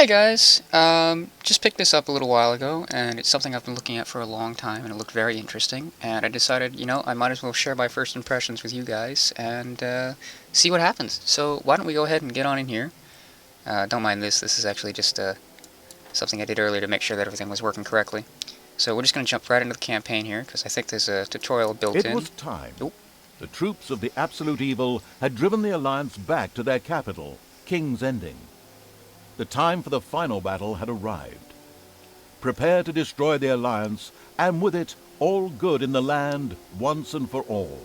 Hey guys, just picked this up a little while ago, and it's something I've been looking at for a long time, and it looked very interesting, and I decided, I might as well share my first impressions with you guys, and see what happens. So why don't we go ahead and get on in here. Don't mind this is actually just something I did earlier to make sure that everything was working correctly. So we're just going to jump right into the campaign here, because I think there's a tutorial built in. It was time. Oop. The troops of the Absolute Evil had driven the Alliance back to their capital, King's Ending. The time for the final battle had arrived. Prepare to destroy the Alliance, and with it, all good in the land, once and for all.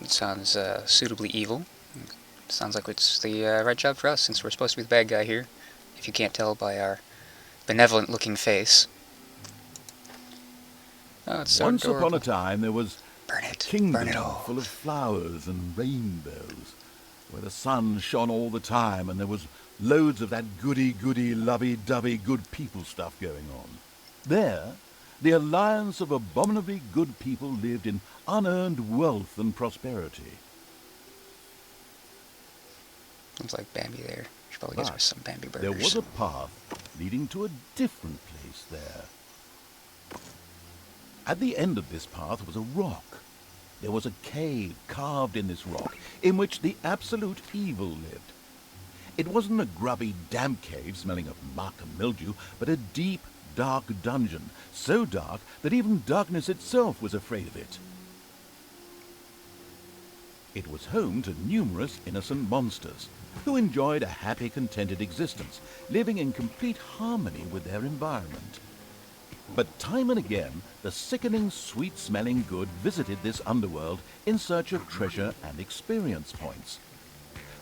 It sounds suitably evil. Sounds like it's the right job for us, since we're supposed to be the bad guy here, if you can't tell by our benevolent-looking face. Oh, it's so Once adorable. upon a time, there was Burn it. a kingdom Burn it all. full of flowers and rainbows, where the sun shone all the time, and there was loads of that goody-goody, lovey-dovey good people stuff going on. There, the alliance of abominably good people lived in unearned wealth and prosperity. Looks like Bambi there. Should probably get But her some Bambi burgers. there was a path leading to a different place there. At the end of this path was a rock. There was a cave carved in this rock in which the absolute evil lived. It wasn't a grubby, damp cave smelling of muck and mildew, but a deep, dark dungeon, so dark that even darkness itself was afraid of it. It was home to numerous innocent monsters, who enjoyed a happy, contented existence, living in complete harmony with their environment. But time and again, the sickening, sweet-smelling good visited this underworld in search of treasure and experience points.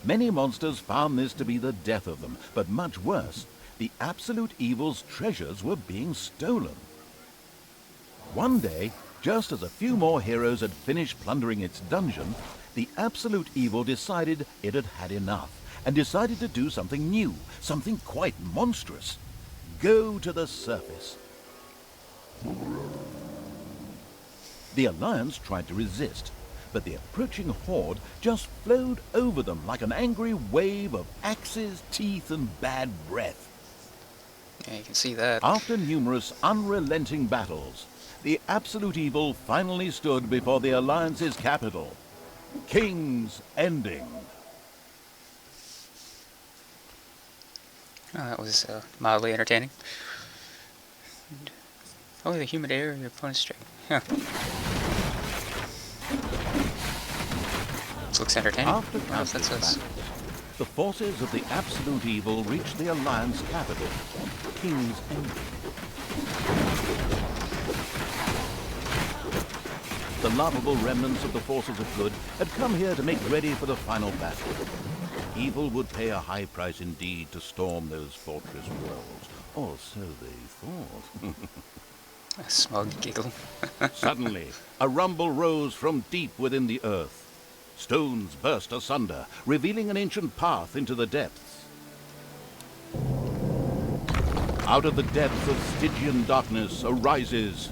Many monsters found this to be the death of them, but much worse, the absolute evil's treasures were being stolen. One day, just as a few more heroes had finished plundering its dungeon, the absolute evil decided it had had enough, and decided to do something new, something quite monstrous. Go to the surface. The Alliance tried to resist, but the approaching horde just flowed over them like an angry wave of axes, teeth, and bad breath. Yeah, you can see that. After numerous unrelenting battles, the absolute evil finally stood before the Alliance's capital, King's Ending. Oh, that was mildly entertaining. Oh, the humid air of your opponent's strength. Huh. This looks entertaining. After Wow, that's us. the forces of the absolute evil reached the Alliance capital, King's Ending. The laughable remnants of the forces of good had come here to make ready for the final battle. Evil would pay a high price indeed to storm those fortress walls, or so they thought. A smug giggle. Suddenly, a rumble rose from deep within the earth. Stones burst asunder, revealing an ancient path into the depths. Out of the depths of Stygian darkness arises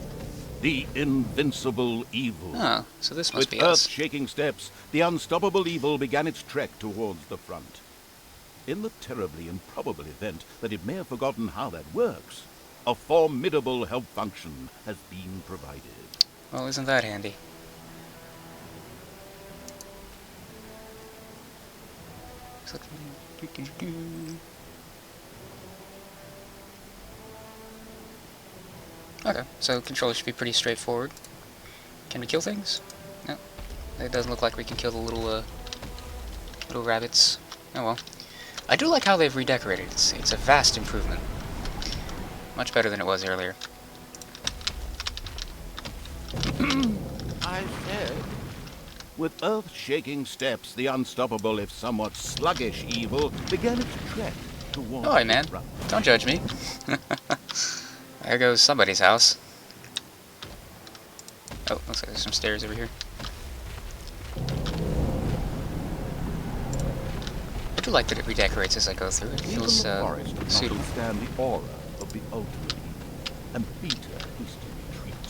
the invincible evil. Oh, so this must With be us. earth-shaking steps, the unstoppable evil began its trek towards the front. In the terribly improbable event that it may have forgotten how that works, a formidable help function has been provided. Well, isn't that handy? Okay, so controls should be pretty straightforward. Can we kill things? No. It doesn't look like we can kill the little rabbits. Oh well. I do like how they've redecorated. It's a vast improvement. Much better than it was earlier. I said, with earth-shaking steps, the unstoppable, if somewhat sluggish evil began its trek towards Oh, hey man, the front. don't judge me. There goes somebody's house. Oh, looks like there's some stairs over here. I do like that it redecorates as I go through. It Even feels the forest could not suitable. withstand the aura of the ultimate evil, and beat a hasty retreat.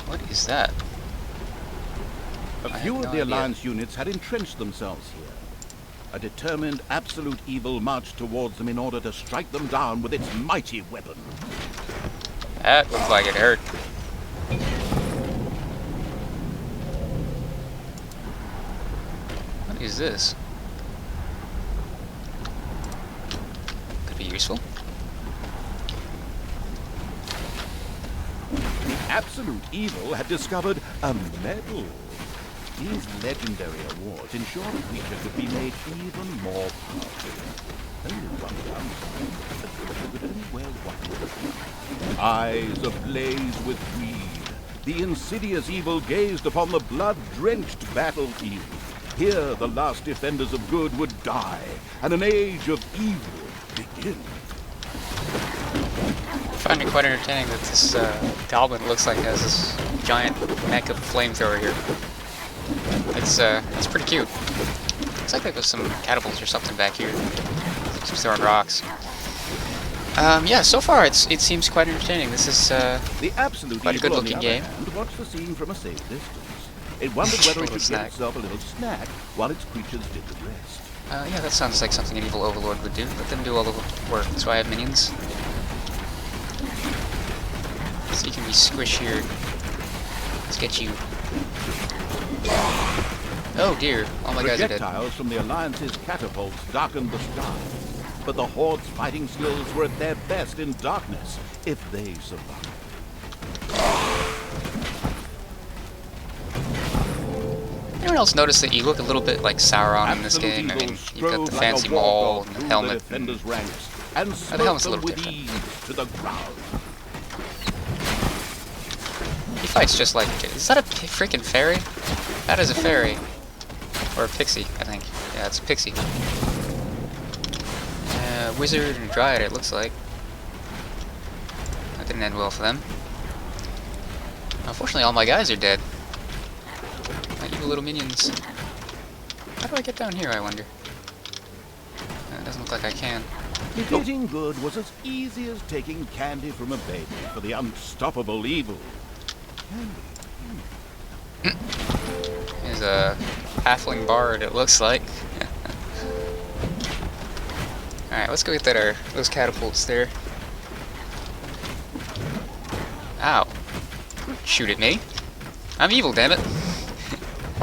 What is that? A I few have of no the idea. Alliance units had entrenched themselves here. A determined absolute evil marched towards them in order to strike them down with its mighty weapon. That looked like it hurt. What is this? Could be useful. The absolute evil had discovered a medal. These legendary awards ensure the creature could be made even more powerful. Only one downside, the creature could only wear one. Eyes ablaze with greed, the insidious evil gazed upon the blood-drenched battlefield. Here the last defenders of good would die, and an age of evil begin. I find it quite entertaining that this goblin looks like it has this giant neck of flamethrower here. It's pretty cute. Looks like there's some catapults or something back here. Just throwing rocks. Yeah, so far it seems quite entertaining. This is the absolute quite a good looking game. And watched the scene from a safe distance. It wondered whether it could snack. get itself a little snack while its creatures did the rest. Yeah, that sounds like something an evil overlord would do. Let them do all the work. That's why I have minions. So you can be squishier. Let's get you. Oh dear, all my guys are dead. Projectiles from the Alliance's catapults darkened the sky, but the Horde's fighting skills were at their best in darkness, if they survived. Anyone else notice that you look a little bit like Sauron in this game? I mean, you've got the fancy maul and the helmet. The ranks and the helmet's a little different. To the ground. He fights just like... Is that a freaking fairy? That is a fairy. Or a pixie, I think. Yeah, it's a pixie. Wizard and Dryad, it looks like. That didn't end well for them. Unfortunately, all my guys are dead. My evil little minions. How do I get down here, I wonder? It doesn't look like I can. Defeating good was as easy as taking candy from a baby for the unstoppable evil. There's a halfling bard, it looks like. Alright, let's go get those catapults there. Ow. Shoot at me. I'm evil, damn it.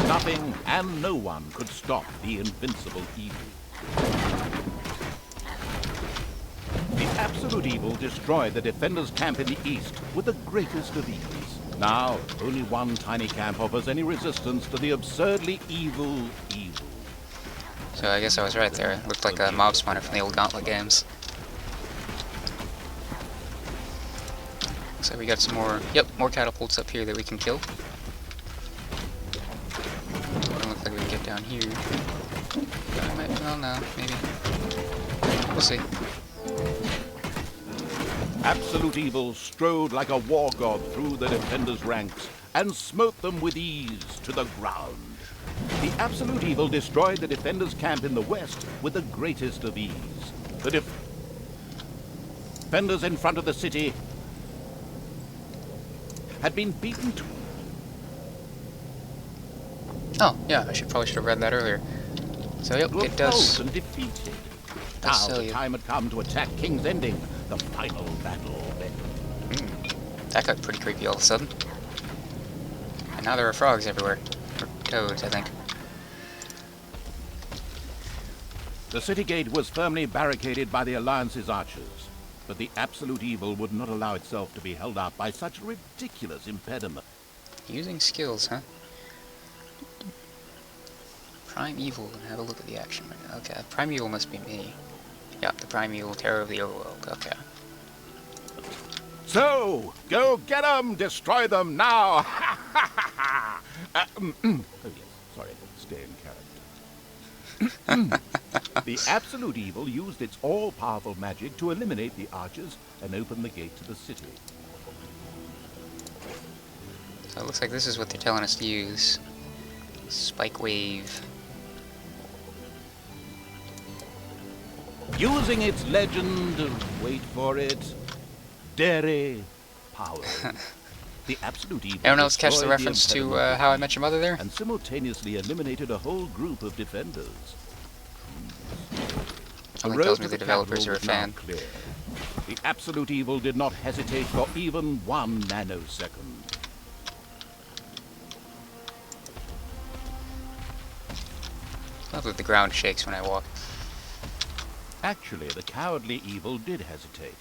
Nothing and no one could stop the invincible evil. The absolute evil destroyed the defenders' camp in the east with the greatest of ease. Now, only one tiny camp offers any resistance to the absurdly evil evil. So I guess I was right there. It looked like a mob spawner from the old Gauntlet games. So we got some more, more catapults up here that we can kill. Doesn't look like we can get down here. Well, no, maybe. We'll see. Absolute evil strode like a war god through the defenders' ranks and smote them with ease to the ground. The absolute evil destroyed the defenders' camp in the west with the greatest of ease. The defenders in front of the city had been beaten to... Oh, yeah, I probably should have read that earlier. So, yep, it does. And defeated. Now the time had come to attack King's Ending, the final battle. That got pretty creepy all of a sudden. And now there are frogs everywhere. Or toads, I think. The city gate was firmly barricaded by the Alliance's archers, but the absolute evil would not allow itself to be held up by such a ridiculous impediment. Using skills, huh? Primeval, and have a look at the action. Okay, Primeval must be me. Yeah, the Primeval Terror of the Overworld, okay. So, go get them! Destroy them now! Oh yes, sorry, stay in character. The absolute evil used its all-powerful magic to eliminate the archers and open the gate to the city. So it looks like this is what they're telling us to use. Spike Wave. Using its legend, wait for it, dairy power. The absolute evil. Anyone else catch the reference to How I Met Your Mother there? And simultaneously eliminated a whole group of defenders. The Something tells road me to the the capital developers are a was now fan. clear. The absolute evil did not hesitate for even 1 nanosecond. Lovely, the ground shakes when I walk. Actually, the cowardly evil did hesitate.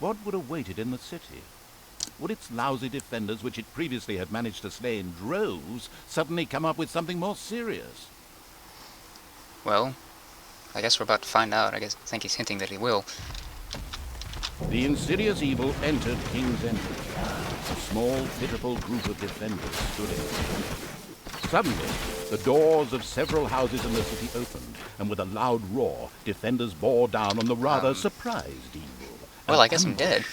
What would await it in the city? Would its lousy defenders, which it previously had managed to slay in droves, suddenly come up with something more serious? Well, I guess we're about to find out. I think he's hinting that he will. The insidious evil entered King's Ending. A small, pitiful group of defenders stood in it. Suddenly, the doors of several houses in the city opened, and with a loud roar, defenders bore down on the rather surprised evil. Well, An I guess I'm dead. ambush.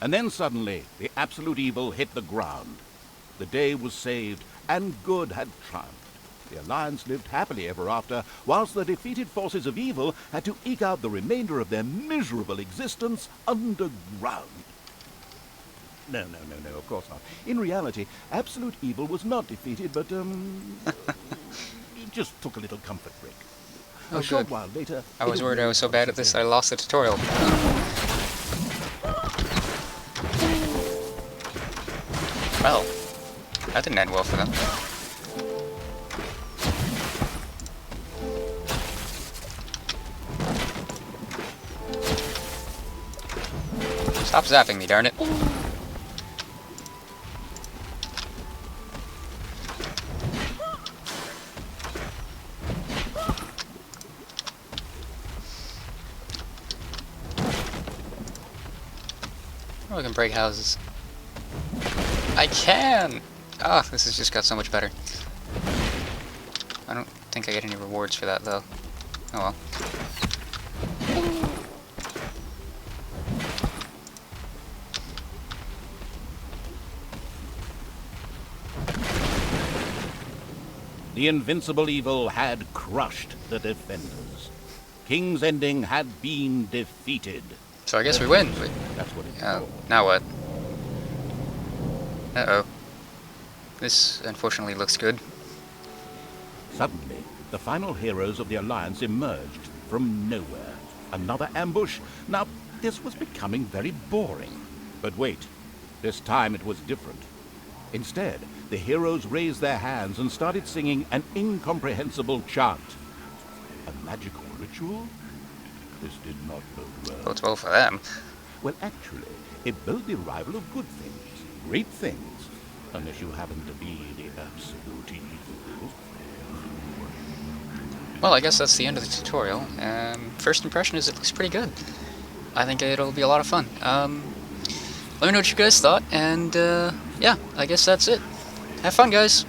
And then suddenly, the absolute evil hit the ground. The day was saved, and good had triumphed. The Alliance lived happily ever after, whilst the defeated forces of evil had to eke out the remainder of their miserable existence underground. No, of course not. In reality, absolute evil was not defeated, but, it just took a little comfort break. Oh, A short good. while later... I was worried I was so bad at this I lost the tutorial. Well, that didn't end well for them. Stop zapping me, darn it. Oh, I can break houses. I can! Ah, this has just got so much better. I don't think I get any rewards for that, though. Oh well. The invincible evil had crushed the defenders. King's Ending had been defeated. So I guess we win. That's what it's called. Now what? Uh-oh. This, unfortunately, looks good. Suddenly, the final heroes of the Alliance emerged from nowhere. Another ambush? Now, this was becoming very boring. But wait, this time it was different. Instead, the heroes raised their hands and started singing an incomprehensible chant. A magical ritual? This did not bode well. Bodes well for them. Well, actually, it bodes the arrival of good things, great things, unless you happen to be the absolute evil. Well, I guess that's the end of the tutorial. First impression is it looks pretty good. I think it'll be a lot of fun. Let me know what you guys thought, and yeah, I guess that's it. Have fun, guys!